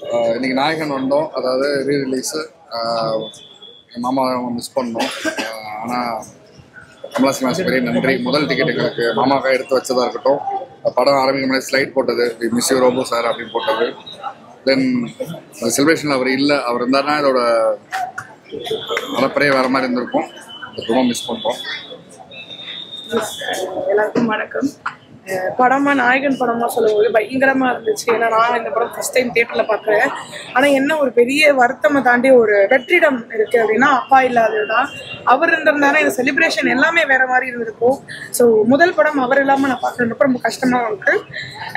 இன்னைக்கு நாயகன் வந்தோம், அதாவது ரீரிலீஸு. மாமா மிஸ் பண்ணோம். ஆனால் கமலா சினிமாஸ் பெரிய நன்றி. முதல் டிக்கெட் எங்களுக்கு மாமாக்காக எடுத்து வச்சதாக இருக்கட்டும், படம் ஆரம்பிக்கும் முன்னாடி ஸ்லைட் போட்டது, மிஸ் யூ ரோபோ சார் அப்படின்னு போட்டது. தென் செலிப்ரேஷனில் அவர் இல்லை, அவர் இருந்தாருன்னா இதோட அளப்பறையே வேறு மாதிரி இருந்திருக்கும். ரொம்ப மிஸ் பண்ணுறோம். எல்லாருக்கும் வணக்கம். படமா நாயகன் படமா சொல்லும்போது பயங்கரமா இருந்துச்சு. ஏன்னா நான் இந்த படம் ஃபர்ஸ்ட் டைம் தியேட்டர்ல பார்க்குறேன். ஆனா என்ன ஒரு பெரிய வருத்தமை தாண்டி ஒரு வெற்றிடம் இருக்கு அப்படின்னா அப்பா இல்லாததுதான். அவர் இருந்திருந்தாலும் இந்த செலிப்ரேஷன் எல்லாமே வேற மாதிரி இருந்திருக்கும். ஸோ முதல் படம் அவர் இல்லாம நான் பார்க்கறப்ப ரொம்ப கஷ்டமா இருக்கு.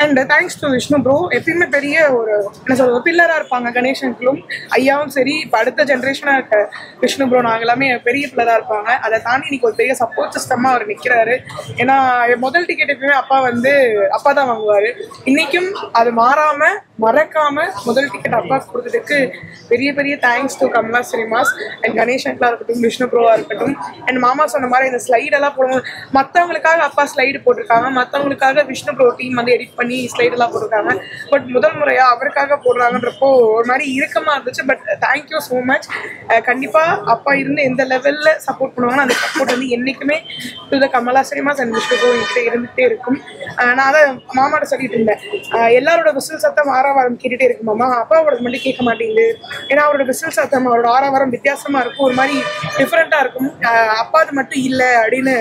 And thanks to Vishnu bro. எப்பயுமே பெரிய ஒரு என்ன சொல்றது பில்லரா இருப்பாங்க கணேசனுக்கும் ஐயாவும் சரி. இப்போ அடுத்த ஜென்ரேஷனா இருக்க விஷ்ணு ப்ரோ நாங்கள் எல்லாமே பெரிய பில்லரா இருப்பாங்க. அதை தாண்டி இன்னைக்கு ஒரு பெரிய சப்போர்ட் சிஸ்டமா அவர் நிற்கிறாரு. ஏன்னா முதல் டிக்கெட் எப்பயுமே அப்பா தான் வாங்குவாரு. இன்னைக்கும் அது மறக்காம முதல் டிக்கெட் அப்பா கொடுத்ததுக்கு பெரிய பெரிய thanks to Kamala cinemas and கணேசன்லாம் இருக்கட்டும், விஷ்ணு ப்ரோவா இருக்கட்டும். அண்ட் மாமா சொன்ன மாதிரி இந்த ஸ்லைடெல்லாம் போடுவோம். மற்றவங்களுக்காக அப்பா ஸ்லைடு போட்டிருக்காங்க, மற்றவங்களுக்காக விஷ்ணு ப்ரோ டீம் வந்து எடிட் பண்ணி ஸ்லைடெல்லாம் போட்டிருக்காங்க. பட் முதல் முறையா அவருக்காக போடுறாங்கன்றப்போ ஒரு மாதிரி இறுக்கமா இருந்துச்சு. But thank you so much. கண்டிப்பா அப்பா இருந்து எந்த லெவல்ல சப்போர்ட் பண்ணுவாங்கன்னா அந்த சப்போர்ட் வந்து என்னைக்குமே to the Kamala cinemas and Vishnu bro என்கிட்ட இருந்துகிட்டே இருக்கும். நான் அதை மாமாட்ட சொல்லிட்டு இருந்தேன், எல்லாரோட விசில் சத்தம் ஆறாவாரம் கேட்டுட்டே இருக்கு மாமா, அப்பாவோட மட்டும் கேட்க மாட்டேங்குது. ஏன்னா அவரோட விசில் சத்தம் அவரோட ஆறாவாரம் வித்தியாசமா இருக்கும், ஒரு மாதிரி டிஃப்ரெண்டா இருக்கும். அப்பாது மட்டும் இல்லை அப்படின்னு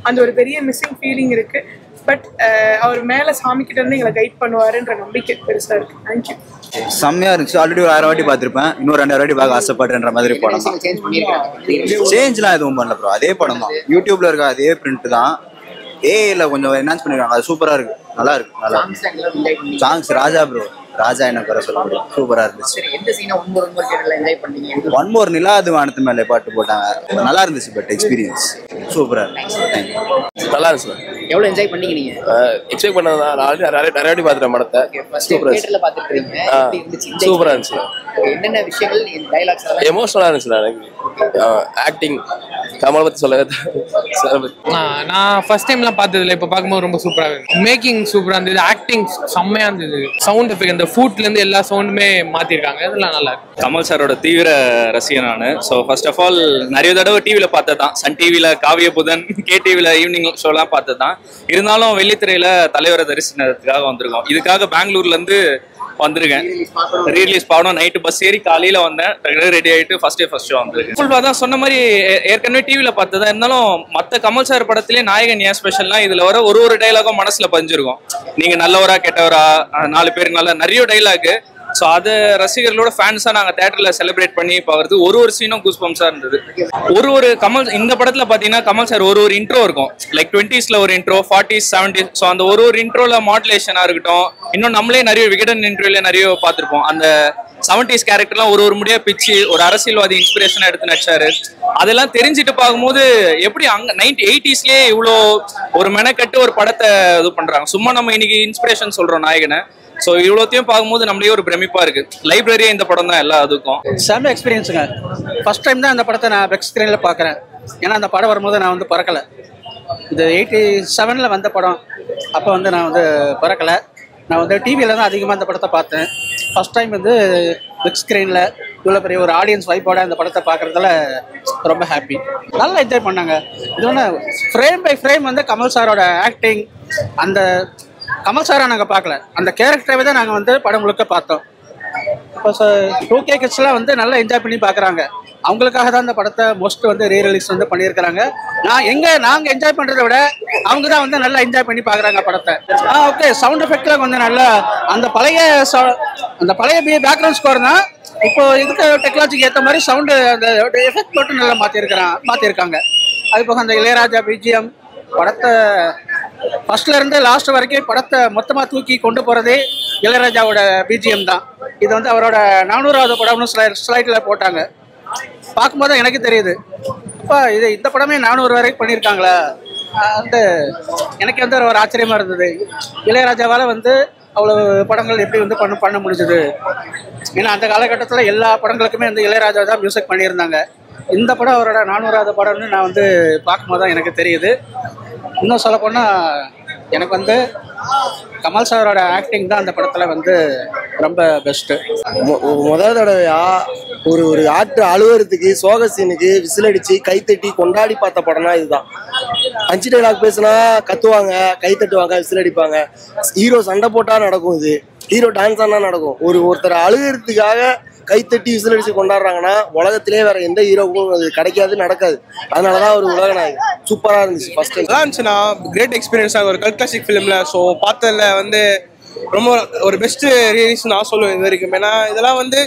அந்த ஒரு பெரிய மிஸ்ஸிங் ஃபீலிங் இருக்கு. பட் அவர் மேல சாமி கிட்ட இருந்து எங்களை கைட் பண்ணுவாருன்ற நம்பிக்கை பெருசா இருக்கு. தேங்க்யூ. செம்மையா இருந்துச்சு. ஆல்ரெடி ஒரு 1000 வாட்டி பார்த்துருப்பேன், இன்னும் 2000 வாட்டி பார்க்க ஆசைப்படுறேன்ற மாதிரி படம் தான். சேஞ்ச்லாம் எதுவும் பண்ணல ப்ரோ, அதே படம் தான். யூடியூப்ல இருக்க அதே பிரிண்ட் தான். ஏஐல கொஞ்சம் என்ஹான்ஸ் பண்ணிருக்காங்க, அது சூப்பரா இருக்கு, நல்லா இருக்கு. நல்லா சாங்ஸ் ராஜா ப்ரோ, ராஜா என்ன குறை சொல்ல முடியும், சூப்பரா இருந்துச்சு. ஒன் மோர் நிலா அது வானத்து மேலே பாட்டு போட்டாங்க, நல்லா இருந்துச்சு. பட் எக்ஸ்பீரியன்ஸ் சூப்பரா இருந்துச்சு, நல்லா இருந்துச்சு. எவ்வளவு என்ஜாய் பண்ணீங்க நீங்க? எக்ஸ்பெக்ட் பண்ணதா நிறைய வாட்டி பார்த்துட்டேன் படத்தை. தியேட்டர்ல பாத்துட்டீங்க, எப்படி இருந்துச்சு? சூப்பரா இருந்துச்சு. என்னென்ன விஷயங்கள் டைலாக்ஸ் எமோஷனலா இருந்துச்சு. எனக்கு ஆக்டிங் கமல் பத்தி சொல்ல நான் ஃபர்ஸ்ட் டைம்லாம் பார்த்ததில்ல, இப்போ பார்க்கும்போது ரொம்ப சூப்பராக இருக்கு. மேக்கிங் சூப்பராக இருந்தது, ஆக்டிங் செம்மையாக இருந்தது. சவுண்ட் எஃபெக்ட் அந்த ஃபுட்லேருந்து எல்லா சவுண்டுமே மாற்றிருக்காங்க, இதெல்லாம் நல்லா இருக்கு. கமல் சாரோட தீவிர ரசிகன் நான். ஸோ ஃபர்ஸ்ட் ஆஃப் ஆல் நிறைய தடவை டிவியில் பார்த்தது தான். சன் டிவியில் காவிய புதன், கே டிவியில் ஈவினிங் ஷோலாம் பார்த்தது தான். இருந்தாலும் வெள்ளித்திரையில் தலைவரை தரிசனத்துக்காக வந்திருக்கோம். இதுக்காக பெங்களூர்லேருந்து வந்திருக்கேன். ரீரிலீஸ் படம் நைட்டு பஸ் ஏறி காலையில் வந்தேன், ரெடி ஆகிட்டு ஃபர்ஸ்ட் ஷோ வந்திருக்கேன். ஃபுல்லாக தான் சொன்ன மாதிரி ஏற்கனவே டிவியில் பார்த்ததா இருந்தாலும் மற்ற கமல் சார் படத்திலே நாயகன் ஏன் ஸ்பெஷல்னா இதில் வர ஒரு டைலாகும் மனசில் பதிஞ்சிருக்கும். நீங்கள் நல்லவரா கெட்டவரா, 4 பேருக்கு நல்ல நிறைய டைலாகு. ஸோ அதை ரசிகர்களோட ஃபேன்ஸாக நாங்கள் தேட்டரில் செலிப்ரேட் பண்ணி பார்க்குறது. ஒரு சீனும் கூஸ் பம்ஸாக இருந்தது. ஒரு கமல் இந்த படத்தில் பார்த்தீங்கன்னா கமல் சார் ஒரு இன்ட்ரோ இருக்கும். லைக் 20s ஒரு இன்ட்ரோ, 40s 70s. ஸோ அந்த ஒரு இன்ட்ரோவில் மாடுலேஷனாக இருக்கட்டும். இன்னும் நம்மளே நிறைய விகடன் இன்ட்ரோவில் நிறைய பார்த்துருப்போம். அந்த 70s கேரக்டர்லாம் ஒரு முடியா பிச்சு ஒரு அரசியல்வாதி இன்ஸ்பிரேஷனாக எடுத்து நடிச்சாரு. அதெல்லாம் தெரிஞ்சுட்டு பார்க்கும்போது எப்படி அங்கே 80sலேயே இவ்வளோ ஒரு மெனக்கட்டு ஒரு படத்தை இது பண்ணுறாங்க. சும்மா நம்ம இன்னைக்கு இன்ஸ்பிரேஷன் சொல்கிறோம் நாயகனை. ஸோ இவ்வளோத்தையும் பார்க்கும்போது நம்மளே ஒரு பிரமிப்பாக இருக்குது. லைப்ரரியே இந்த படம் தான் எல்லா அதுக்கும். செம்ம எக்ஸ்பீரியன்ஸுங்க. ஃபர்ஸ்ட் டைம் தான் அந்த படத்தை நான் பிக் ஸ்க்ரீனில் பார்க்குறேன். ஏன்னா அந்த படம் வரும்போது நான் வந்து பிறக்கலை. இது 87 வந்த படம். அப்போ வந்து நான் வந்து பிறக்கலை. நான் வந்து டிவியில் தான் அதிகமாக அந்த படத்தை பார்த்தேன். ஃபர்ஸ்ட் டைம் வந்து பிக் ஸ்க்ரீனில் இவ்வளோ பெரிய ஒரு ஆடியன்ஸ் வைப்போட அந்த படத்தை பார்க்குறதுல ரொம்ப ஹாப்பி. நல்லா என்ஜாய் பண்ணாங்க. இது ஒன்று ஃப்ரேம் பை ஃப்ரேம் வந்து கமல் சாரோட ஆக்டிங், அந்த கமல் சாரை நாங்கள் பார்க்கல, அந்த கேரக்டரை தான் நாங்கள் வந்து படம் முழுக்க பார்த்தோம். இப்போ 2K கிட்ஸ்லாம் வந்து நல்லா என்ஜாய் பண்ணி பார்க்குறாங்க. அவங்களுக்காக தான் அந்த படத்தை மோஸ்ட் வந்து ரீரிலீஸ் வந்து பண்ணியிருக்கிறாங்க. நாங்கள் என்ஜாய் பண்ணுறதை விட அவங்க தான் வந்து நல்லா என்ஜாய் பண்ணி பார்க்குறாங்க படத்தை. ஓகே, சவுண்ட் எஃபெக்ட்லாம் கொஞ்சம் நல்லா அந்த பழைய பேக்ரவுண்ட் ஸ்கோர் தான். இப்போ இதுக்கு டெக்னாலஜிக்கு ஏற்ற மாதிரி சவுண்டு அந்த எஃபெக்ட் மட்டும் நல்லா மாற்றிருக்காங்க. அது போக அந்த இளையராஜா பிஜிஎம் படத்தை ஃபர்ஸ்ட்ல இருந்து லாஸ்ட் வரைக்கும் படத்தை மொத்தமாக தூக்கி கொண்டு போகிறதே இளையராஜாவோட பிஜிஎம் தான். இது வந்து அவரோட 400வது படம்னு ஸ்லைட்டில் போட்டாங்க. பார்க்கும்போது எனக்கு தெரியுது, அப்பா இந்த படமே 400 வரைக்கும் பண்ணியிருக்காங்களா அந்த எனக்கு வந்து ஒரு ஆச்சரியமாக இருந்தது. இளையராஜாவால் வந்து அவ்வளோ படங்கள் எப்படி வந்து பண்ண முடிஞ்சது. ஏன்னா அந்த காலகட்டத்தில் எல்லா படங்களுக்குமே வந்து இளையராஜா தான் மியூசிக் பண்ணியிருந்தாங்க. இந்த படம் அவரோட 400வது படம்னு நான் வந்து பார்க்கும்போது தான் எனக்கு தெரியுது. இன்னும் சொல்லப்போனால் எனக்கு வந்து கமல் சாரோட ஆக்டிங் தான் அந்த படத்தில் வந்து ரொம்ப பெஸ்ட்டு. முதல் தடவையா ஒரு ஆக்டர் அழுவுறதுக்கு சோக சீனுக்கு விசில் அடிச்சு கைத்தட்டி கொண்டாடி பார்த்த படம்னா இதுதான். 5 டைலாக் பேசினா கத்துவாங்க, கை தட்டுவாங்க, விசில் அடிப்பாங்க. ஹீரோ சண்டை போட்டா நடக்கும், இது ஹீரோ டான்ஸ் ஆனா நடக்கும். ஒருத்தர் அழுகிறதுக்காக கைத்தட்டி விசில் அடிச்சு கொண்டாடுறாங்கன்னா உலகத்திலே வேற எந்த ஹீரோக்கும் அது கிடைக்காது, நடக்காது. அதனாலதான் ஒரு உலக நாயகன் சூப்பரா இருந்துச்சு. ஃபர்ஸ்ட் டைம் நல்லா இருந்துச்சுன்னா கிரேட் எக்ஸ்பீரியன்ஸாக ஒரு கல்ட் கிளாசிக் ஃபிலிம்ல. ஸோ பார்த்ததுல வந்து ரொம்ப ஒரு பெஸ்ட் ரிலீஸ் நான் சொல்லுவேன் இது வரைக்கும். ஏன்னா இதெல்லாம் வந்து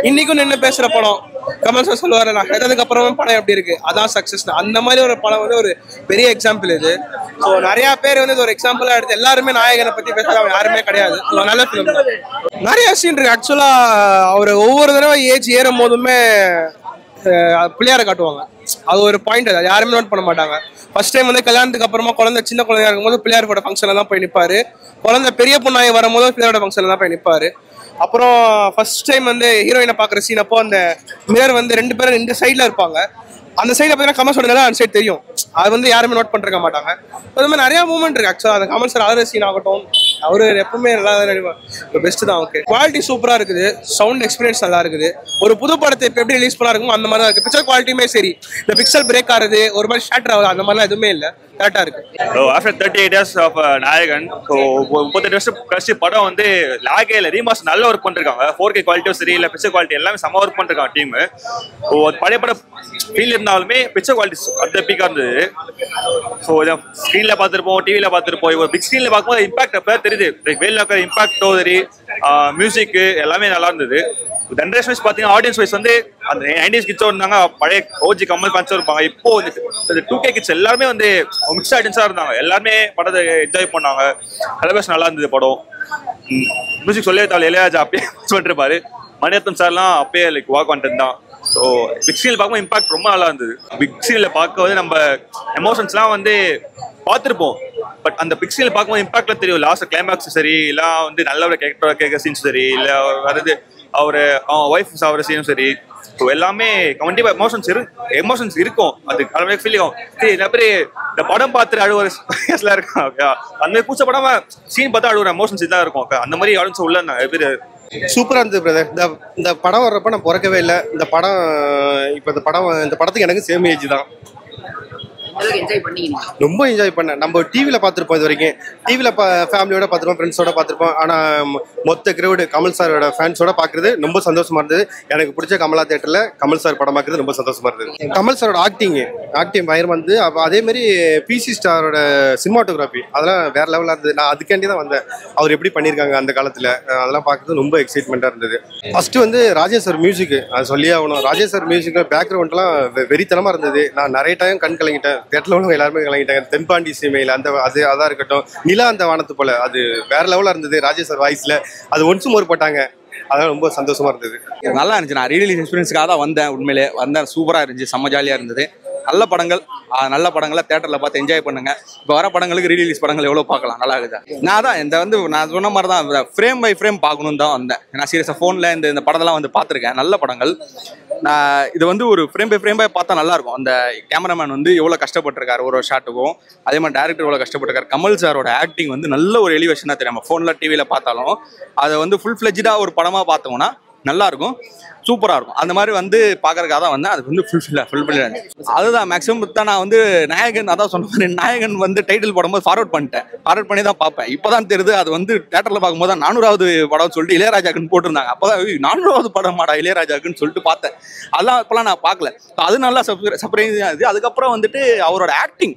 இன்னைக்கும் நின்று பேசுற படம். கமல் சார் சொல்லுவாரு, நான் கேட்டதுக்கு அப்புறமே படம் எப்படி இருக்கு, அதான் சக்சஸ். அந்த மாதிரி ஒரு படம் வந்து ஒரு பெரிய எக்ஸாம்பிள் இது. ஸோ நிறைய பேர் வந்து ஒரு எக்ஸாம்பிளா எடுத்து எல்லாருமே நாயகனை பத்தி பேசுறாங்க, யாருமே கிடையாது. நல்ல ஃபிலிம். நிறைய சீன் இருக்கு. ஆக்சுவலா அவர் ஒவ்வொரு தடவை ஏஜ் ஏறும் போதுமே பிள்ளையார காட்டுவாங்க. அது ஒரு பாயிண்ட், அது யாருமே நோட் பண்ண மாட்டாங்க. ஃபர்ஸ்ட் டைம் வந்து கல்யாணத்துக்கு அப்புறமா குழந்தை சின்ன குழந்தையா இருக்கும்போது பிள்ளையாரோட ஃபங்க்ஷன்ல தான் போய் நிற்பாரு. குழந்தை பெரிய பொண்ணாகி வரும்போது பிள்ளையாரோட ஃபங்க்ஷன்ல தான் போய் நிற்பாரு. அப்புறம் ஃபர்ஸ்ட் டைம் வந்து ஹீரோயினை பார்க்குற சீன் அப்போ அந்த மிரர் வந்து 2 பேரும் 2 சைடில் இருப்பாங்க. அந்த சைடில் பார்த்தீங்கன்னா கமல் சார் அந்த சைடு தெரியும். அது வந்து யாருமே நோட் பண்ணிருக்க மாட்டாங்க. அது மாதிரி நிறைய மூமெண்ட் இருக்கு. ஆக்சுவலாக அந்த கமல் சார் அழகிற சீன் ஆகட்டும், அவரு எப்பவுமே நல்லா பெஸ்ட் தான். ஓகே, குவாலிட்டி சூப்பராக இருக்குது, சவுண்ட் எக்ஸ்பீரியன்ஸ் நல்லா இருக்குது. ஒரு புது படத்தை இப்போ எப்படி ரிலீஸ் பண்ணா இருக்குமோ அந்த மாதிரி தான் இருக்கு. பிக்சர் குவாலிட்டியுமே சரி, இந்த பிக்சல் பிரேக் ஆகுது, ஒரு மாதிரி ஷேட்டர் ஆகுது, அந்த மாதிரிலாம் எதுவுமே இல்லை, கரெக்டாக இருக்கு. ஆஃப்டர் 38 years ஆஃப் நாயகன், ஸோ 38 வருஷம் கழிச்சு படம் வந்து லாகே இல்லை, ரீமாஸ்டர் நல்ல ஒர்க் பண்ணிருக்காங்க. 4K குவாலிட்டியும் சரி, இல்லை பிக்சர் குவாலிட்டி எல்லாமே செம்ம ஒர்க் பண்ணிருக்காங்க டீம். பழைய படம் ஃபீல் இருந்தாலுமே பிக்சர் குவாலிட்டி அந்த பீக்காக இருந்தது. ஸோ ஸ்க்ரீனில் பார்த்துருப்போம், டிவியில் பார்த்துருப்போம். இப்போ பிக் ஸ்க்ரீனில் பார்க்கும்போது இம்பாக்ட் அப்போ தெரியுது. வெளியில் இருக்கிற இம்பாக்டோ சரி, மியூசிக்கு எல்லாமே நல்லா இருந்தது. ஜென்ரேஷன் வைஸ் பார்த்தீங்கன்னா ஆடியன்ஸ் வைஸ் வந்து அந்த 90s கிட்ஸும் இருந்தாங்க, பழைய ஓஜி கமல் ஃபேன்ஸும் இருப்பாங்க. இப்போ வந்து 2K கிட்ஸ் எல்லாருமே வந்து மிக்ஸ் ஆடியன்ஸாக இருந்தாங்க. எல்லாருமே படத்தை என்ஜாய் பண்ணாங்க. செலபரேஷன் நல்லா இருந்தது படம். மியூசிக் சொல்லவே தேவை, இளையராஜா அப்பயே பண்ணிருப்பாரு. மணிரத்னம் சார்லாம் அப்பயே லைக் வாக் கண்டென்ட் தான். ஸோ பிக் ஸ்க்ரீனில் பார்க்கும்போது இம்பாக்ட் ரொம்ப நல்லா இருந்தது. பிக் ஸ்க்ரீனில் பார்க்க வந்து நம்ம எமோஷன்ஸ்லாம் வந்து பார்த்துருப்போம், பட் அந்த பிக் ஸ்க்ரீனில் பார்க்கும்போது இம்பாக்ட்ல தெரியும். லாஸ்ட் கிளைமேக்ஸ் சரி, இல்லை வந்து நல்ல ஒரு கேரக்டராக கேட்க சீன்ஸ் சரி, இல்லை வருது அவன் ஒய்ஃப் சாப்பிட்ற சீனும் சரி, ஸோ எல்லாமே கண்டிப்பாக எமோஷன்ஸ் இருக்கும். அது கடவுளே ஃபீல் ஆகும். சரி, நிறைய பேர் இந்த படம் பார்த்துட்டு அழுவுற எல்லாம் இருக்கும். அந்த மாதிரி பூச்ச படம் சீன் பார்த்தா அழுவுற எமோஷன்ஸ் இதாக இருக்கும். அந்த மாதிரி ஆடியன்ஸ் உள்ள நிறைய பேர். சூப்பராக இருந்தது பிரதர். இந்த படம் வர்றப்ப நான் பிறக்கவே இல்லை. இந்த படத்துக்கு எனக்கு சேம் ஏஜ் தான். ரொம்ப என்ஜாய் பண்ணேன். நம்ம டிவியில் பார்த்துருப்போம், இது வரைக்கும் டிவியில் ஃபேமிலியோட பார்த்துருப்போம், ஃப்ரெண்ட்ஸோட பார்த்துருப்போம். ஆனால் மொத்த கிரௌடு கமல் சாரோட ஃபேன்ஸோட பார்க்குறது ரொம்ப சந்தோஷமா இருந்தது. எனக்கு பிடிச்ச கமலா தேட்டரில் கமல் சார் படம் பார்க்குறது ரொம்ப சந்தோஷமா இருந்தது. கமல் சாரோட ஆக்டிங் பயங்கரமாக இருந்தது. அதேமாதிரி பிசி ஸ்டாரோட சினிமாட்டோகிராஃபி அதெல்லாம் வேற லெவலாக இருந்தது. நான் அதுக்காண்டி தான் வந்தேன். அவர் எப்படி பண்ணியிருக்காங்க அந்த காலத்தில், அதெல்லாம் பார்க்குறது ரொம்ப எக்ஸைட்மெண்ட்டாக இருந்தது. ஃபர்ஸ்ட் வந்து ராஜேஷ் சார் மியூசிக்கு அது சொல்லியே ஆகணும். ராஜேஷ் சார் மியூசிக் பேக்ரவுண்ட்லாம் வெறித்தனமாக இருந்தது. நான் நிறைய டைம் கண் கலங்கிட்டேன். தேட்டரில் உள்ளவங்க எல்லாருமே கலங்கிட்டாங்க. தென்பாண்டி சீமையில் அதான் இருக்கட்டும், நிலா அந்த வானத்து போல அது வேற லெவலாக இருந்தது. ராஜேஷ் சார் வாய்ஸில் அது ஒன்ஸும் ஒரு போட்டாங்க. அதெல்லாம் ரொம்ப சந்தோஷமா இருந்தது. நல்லா இருந்துச்சு. நான் ரீரிலீஸ் எக்ஸ்பீரியன்ஸ்க்காக தான் வந்தேன். உண்மையிலே வந்தேன், சூப்பராக இருந்துச்சு, செம்ம ஜாலியாக இருந்தது. நல்ல படங்களை தேட்டரில் பார்த்து என்ஜாய் பண்ணுங்க. இப்போ வர படங்களுக்கு ரீரிலீஸ் படங்கள் எவ்வளோ பார்க்கலாம், நல்லா இருக்குது. நான் சொன்ன மாதிரி தான் ஃப்ரேம் பை ஃப்ரேம் பார்க்கணுன்னு தான் வந்தேன். நான் சீரியஸாக ஃபோனில் இந்த படத்தெல்லாம் வந்து பார்த்துருக்கேன். நல்ல படங்கள். நான் இது வந்து ஒரு ஃப்ரேம் பை பார்த்தா நல்லாயிருக்கும். அந்த கேமராமேன் வந்து எவ்வளோ கஷ்டப்பட்டிருக்காரு ஒரு ஷாட்டுக்கும், அதே மாதிரி டேரக்டர் எவ்வளோ கஷ்டப்பட்டிருக்காரு. கமல் சாரோட ஆக்டிங் வந்து நல்ல ஒரு எலிவேஷனாக தெரியும். நம்ம ஃபோனில் டிவியில் பார்த்தாலும் அதை வந்து ஃபுல் ஃப்ளெஜ்டாக ஒரு படமாக பார்த்தோம்னா நல்லாயிருக்கும், சூப்பராக இருக்கும். அந்த மாதிரி வந்து பார்க்கறதுக்காக தான் வந்தேன். அது வந்து ஃபுல்ஃபில் அதுதான் மேக்ஸிமம். தான் நான் வந்து நாயகன் அதான் சொன்ன மாதிரி நாயகன் வந்து டைட்டில் போடும்போது ஃபார்வர்ட் பண்ணி தான் பார்ப்பேன். இப்போ தான் தெரியுது அது வந்து தேட்டரில் பார்க்கும்போது தான் 400வது படம் சொல்லிட்டு இளையராஜாக்குன்னு போட்டிருந்தாங்க. அப்போ தான் 400வது படம் மாடா இளையராஜாக்குன்னு சொல்லிட்டு பார்த்தேன். அதெல்லாம் இப்போலாம் நான் பார்க்கல. அது நல்லா சர்ப்ரைஸாக இருந்துச்சு. அதுக்கப்புறம் வந்துட்டு அவரோட ஆக்டிங்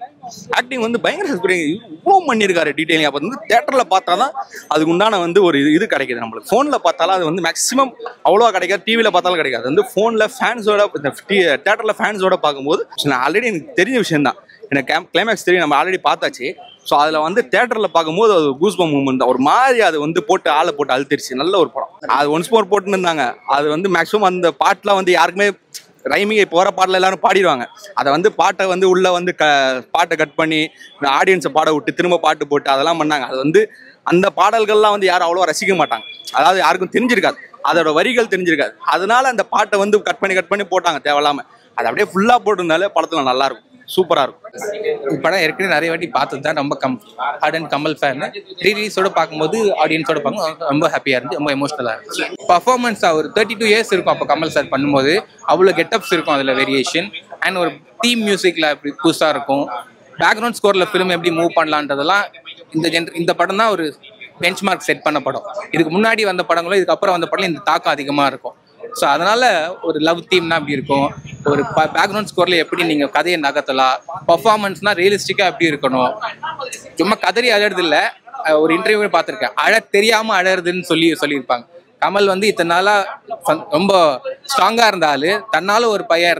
வந்து பயங்கர சர்ப்ரைஸ். இவ்வளோ பண்ணியிருக்காரு டீட்டெயிலிங். அப்போ வந்து தேட்டரில் பார்த்தா தான் அதுக்கு உண்டான வந்து ஒரு இது கிடைக்குது. நம்மளுக்கு ஃபோனில் பார்த்தாலும் அது வந்து மேக்ஸிமம் அவ்வளோவா கிடைக்காது, டிவியில் பார்த்தாலும் கிடைக்காது. வந்து ஃபோனில் ஃபேன்ஸோட தேட்டரில் ஃபேன்ஸோட பார்க்கும்போது நான் ஆல்ரெடி எனக்கு தெரிஞ்ச விஷயம் தான். எனக்கு கிளைமேக்ஸ் தெரியும், நம்ம ஆல்ரெடி பார்த்தாச்சு. ஸோ அதில் வந்து தேட்டரில் பார்க்கும்போது அது கூஸ்பம் மூமெண்ட் தான். ஒரு மாதிரி அது வந்து ஆளை போட்டு அழுத்திருச்சு. நல்ல ஒரு படம். அது ஒன்ஸ் மோர் போட்டுன்னு இருந்தாங்க. அது வந்து மேக்ஸிமம் அந்த பாட்டெலாம் வந்து யாருக்குமே ரைமிங் இப்போ வர பாட்டில் எல்லாரும் பாடிடுவாங்க. அதை வந்து பாட்டை வந்து உள்ளே வந்து பாட்டை கட் பண்ணி ஆடியன்ஸை பாட விட்டு திரும்ப பாட்டு போட்டு அதெல்லாம் பண்ணாங்க. அது வந்து அந்த பாடல்கள்லாம் வந்து யாரும் அவ்வளோ ரசிக்க மாட்டாங்க. அதாவது யாருக்கும் தெரிஞ்சிருக்காது, அதோட வரிகள் தெரிஞ்சிருக்காது. அதனால அந்த பாட்டை வந்து கட் பண்ணி போட்டாங்க தேவையில்லாமல். அது அப்படியே ஃபுல்லாக போட்டிருந்தாலே படத்தில் நல்லாயிருக்கும். சூப்பராக இருக்கும். படம் ஏற்கனவே நிறைய வாட்டி பார்த்தது தான். ரொம்ப ஹார்ட் அண்ட் கமல் ஃபேன். ரீலீஸோட பார்க்கும்போது ஆடியன்ஸோட பார்க்கும்போது ரொம்ப ஹாப்பியாக இருந்துச்சு, ரொம்ப எமோஷனலாக இருந்துச்சு. பர்ஃபார்மன்ஸ் ஒரு 32 இயர்ஸ் இருக்கும் அப்போ கமல் சார் பண்ணும்போது. அவ்வளோ கெட்டப்ஸ் இருக்கும் அதில், வேரியேஷன் அண்ட் ஒரு தீம் மியூசிக்கில் அப்படி புதுசாக இருக்கும். பேக்ரவுண்ட் ஸ்கோரில் ஃபிலிம் எப்படி மூவ் பண்ணலான்றதெல்லாம் இந்த படம் தான் ஒரு பெஞ்ச் மார்க் செட் பண்ண படம். இதுக்கு முன்னாடி வந்த படங்களும் இதுக்கப்புறம் வந்த படம் இந்த தாக்கம் அதிகமாக இருக்கும். ஸோ அதனால ஒரு லவ் தீம்னா அப்படி இருக்கும், ஒரு பேக்ரவுண்ட் ஸ்கோரில் எப்படி நீங்கள் கதையை நகர்த்தலாம், பர்ஃபார்மன்ஸ்னால் ரியலிஸ்டிக்காக எப்படி இருக்கணும். சும்மா கதறி அழறது இல்லை. ஒரு இன்டர்வியூவே பார்த்துருக்கேன், தெரியாமல் அழறதுன்னு சொல்லியிருப்பாங்க. கமல் இத்தனை நாளாக ரொம்ப ஸ்ட்ராங்காக இருந்தாலும் தன்னால பையன்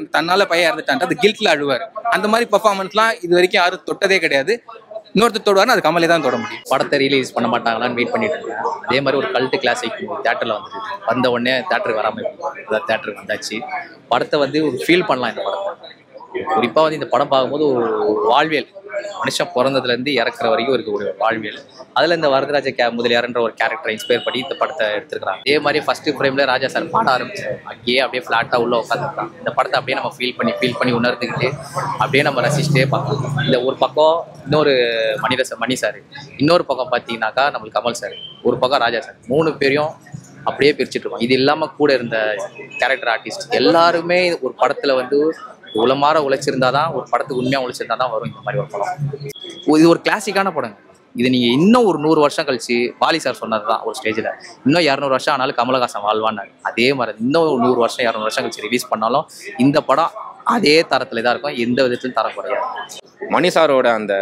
இறந்துட்டான், அது கில்ட்டில் அழுவார். அந்த மாதிரி பர்ஃபார்மன்ஸ்லாம் இது வரைக்கும் யாரும் தொட்டதே கிடையாது. இன்னொருத்தர் தொடுவார்னா அது கமலே தான் தொட முடியும். படத்தை ரிலீஸ் பண்ண மாட்டாங்களான்னு வெயிட் பண்ணிட்டு இருக்கேன். அதே மாதிரி ஒரு கல்ட்டு கிளாசிக் தேட்டரில் வந்த உடனே தேட்டருக்கு வராமல் தேட்டருக்கு வந்தாச்சு. படத்தை ஒரு ஃபீல் பண்ணலாம். இந்த படத்தை குறிப்பாக இந்த படம் பார்க்கும்போது ஒரு வாழ்வியல், மனுஷன் பிறந்ததுலேருந்து இறக்குற வரைக்கும் இருக்கக்கூடிய ஒரு வாழ்வியல். அதில் இந்த வரதராஜ முதலியார்ன்ற ஒரு கேரக்டரை இன்ஸ்பயர் பண்ணி இந்த படத்தை எடுத்துருக்காங்க. அதே மாதிரி ஃபர்ஸ்ட் ஃப்ரேமில் ராஜா சார் பாட ஆரம்பிச்சார். அங்கேயே அப்படியே ஃப்ளாட்டாக உள்ள உட்காந்துருக்காங்க. இந்த படத்தை அப்படியே நம்ம ஃபீல் பண்ணி உணர்ந்துக்கிட்டு அப்படியே நம்ம ரசிச்சுட்டே பார்க்கலாம். இந்த ஒரு பக்கம் இன்னொரு மணி சார், இன்னொரு பக்கம் பார்த்தீங்கன்னாக்கா நம்மளுக்கு கமல் சார், ஒரு பக்கம் ராஜா சார், 3 பேரையும் அப்படியே பிரிச்சுட்டு இருக்கோம். இது இல்லாமல் கூட இருந்த கேரக்டர் ஆர்டிஸ்ட் எல்லாருமே ஒரு படத்தில் உளமாற உழைச்சிருந்தாதான், ஒரு படத்துக்கு உண்மையாக உழைச்சிருந்தா தான் வரும் இந்த மாதிரி ஒரு படம். இது ஒரு கிளாசிக்கான படம். இது நீங்கள் இன்னும் ஒரு 100 வருஷம் கழிச்சு, வாலி சார் சொன்னது தான் ஒரு ஸ்டேஜில், இன்னும் 200 வருஷம் ஆனாலும் கமலஹாசன் வாழ்வான்னாரு. அதே மாதிரி இன்னும் 100 வருஷம் 200 வருஷம் கழிச்சு ரிலீஸ் பண்ணாலும் இந்த படம் அதே தரத்தில் தான் இருக்கும், எந்த விதத்திலும் தரம் குறையாது. மணி சாரோட அந்த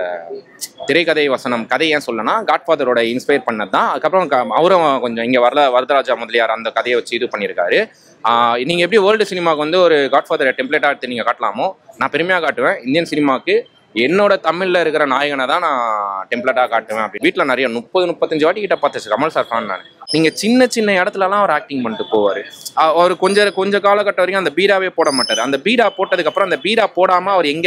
திரைக்கதை வசனம் கதை ஏன் சொல்லனா, காட்ஃபாதரோட இன்ஸ்பயர் பண்ணது தான். அதுக்கப்புறம் அவரும் கொஞ்சம் இங்கே வரதராஜா முதலியார் அந்த கதையை வச்சு இது பண்ணியிருக்காரு. நீங்கள் எப்படி வேர்ல்டு சினிமாவுக்கு ஒரு காட்ஃபாதரை டெம்ப்ளேட்டாக எடுத்து நீங்கள் காட்டலாமோ, நான் பெருமையாக காட்டுவேன் இந்தியன் சினிமாவுக்கு என்னோட தமிழில் இருக்கிற நாயகனை தான் நான் டெம்ப்ளேட்டாக காட்டுவேன். அப்படி வீட்டில் நிறைய 30-35 வாட்டி கிட்ட பார்த்துச்சு கமல் சார் ஃபேன் நான். நீங்கள் சின்ன இடத்துலலாம் அவர் ஆக்டிங் பண்ணிட்டு போவார். அவர் கொஞ்சம் காலகட்டம் வரைக்கும் அந்த பீடாவே போட மாட்டார். அந்த பீடா போட்டதுக்கப்புறம் அந்த பீடா போடாமல் அவர் எந்த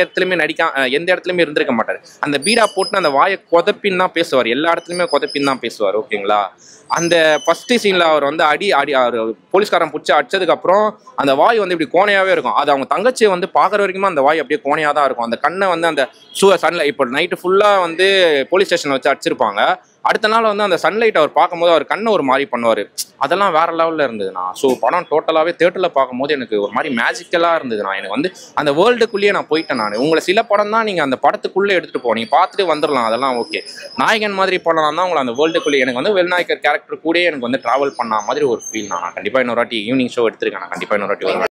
இடத்துலையுமே இருந்திருக்க மாட்டார். அந்த பீடா போட்டு அந்த வாயை கொதப்பின்னு தான் பேசுவார், எல்லா இடத்துலையுமே கொதப்பின்னு தான் பேசுவார். ஓகேங்களா? அந்த ஃபர்ஸ்ட் சீனில் அவர் அவர் போலீஸ்காரன் பிடிச்சி அடிச்சதுக்கப்புறம் அந்த வாய் இப்படி கோணையாகவே இருக்கும். அது அவங்க தங்கச்சியை பார்க்குற வரைக்குமே அந்த வாய் அப்படியே கோணையாக தான் இருக்கும். அந்த கண்ணை அந்த சன்லைட் இப்போ நைட்டு ஃபுல்லாக போலீஸ் ஸ்டேஷனில் வச்சு அடிச்சிருப்பாங்க. அடுத்த நாள் அந்த சன்லைட் அவர் பார்க்கும்போது அவர் கண்ணை ஒரு மாதிரி பண்ணுவார். அதெல்லாம் வேற லெவலில் இருந்ததுண்ணா. ஸோ படம் டோட்டலாகவே தேட்டரில் பார்க்கும்போது எனக்கு ஒரு மாதிரி மேஜிக்கலாக இருந்ததுண்ணா. எனக்கு அந்த வேர்ல்டுக்குள்ளேயே நான் போயிட்டேன். நான் உங்களை சில படம் தான் நீங்கள் அந்த படத்துக்குள்ளே எடுத்துகிட்டு போனீங்க, பார்த்துட்டு வந்துடலாம், அதெல்லாம் ஓகே. நாயகன் மாதிரி படம் தான் உங்களை அந்த வேர்ல்டுக்குள்ளே எனக்கு வெல்நாயக்கர் கேரக்டர் கூட எனக்கு ட்ராவல் பண்ண மாதிரி ஒரு ஃபீல். நான் கண்டிப்பாக இன்னொரு வாட்டி ஈவினிங் ஷோ எடுத்துருக்கேன். நான் கண்டிப்பாக இன்னொரு வாட்டி வருவேன்.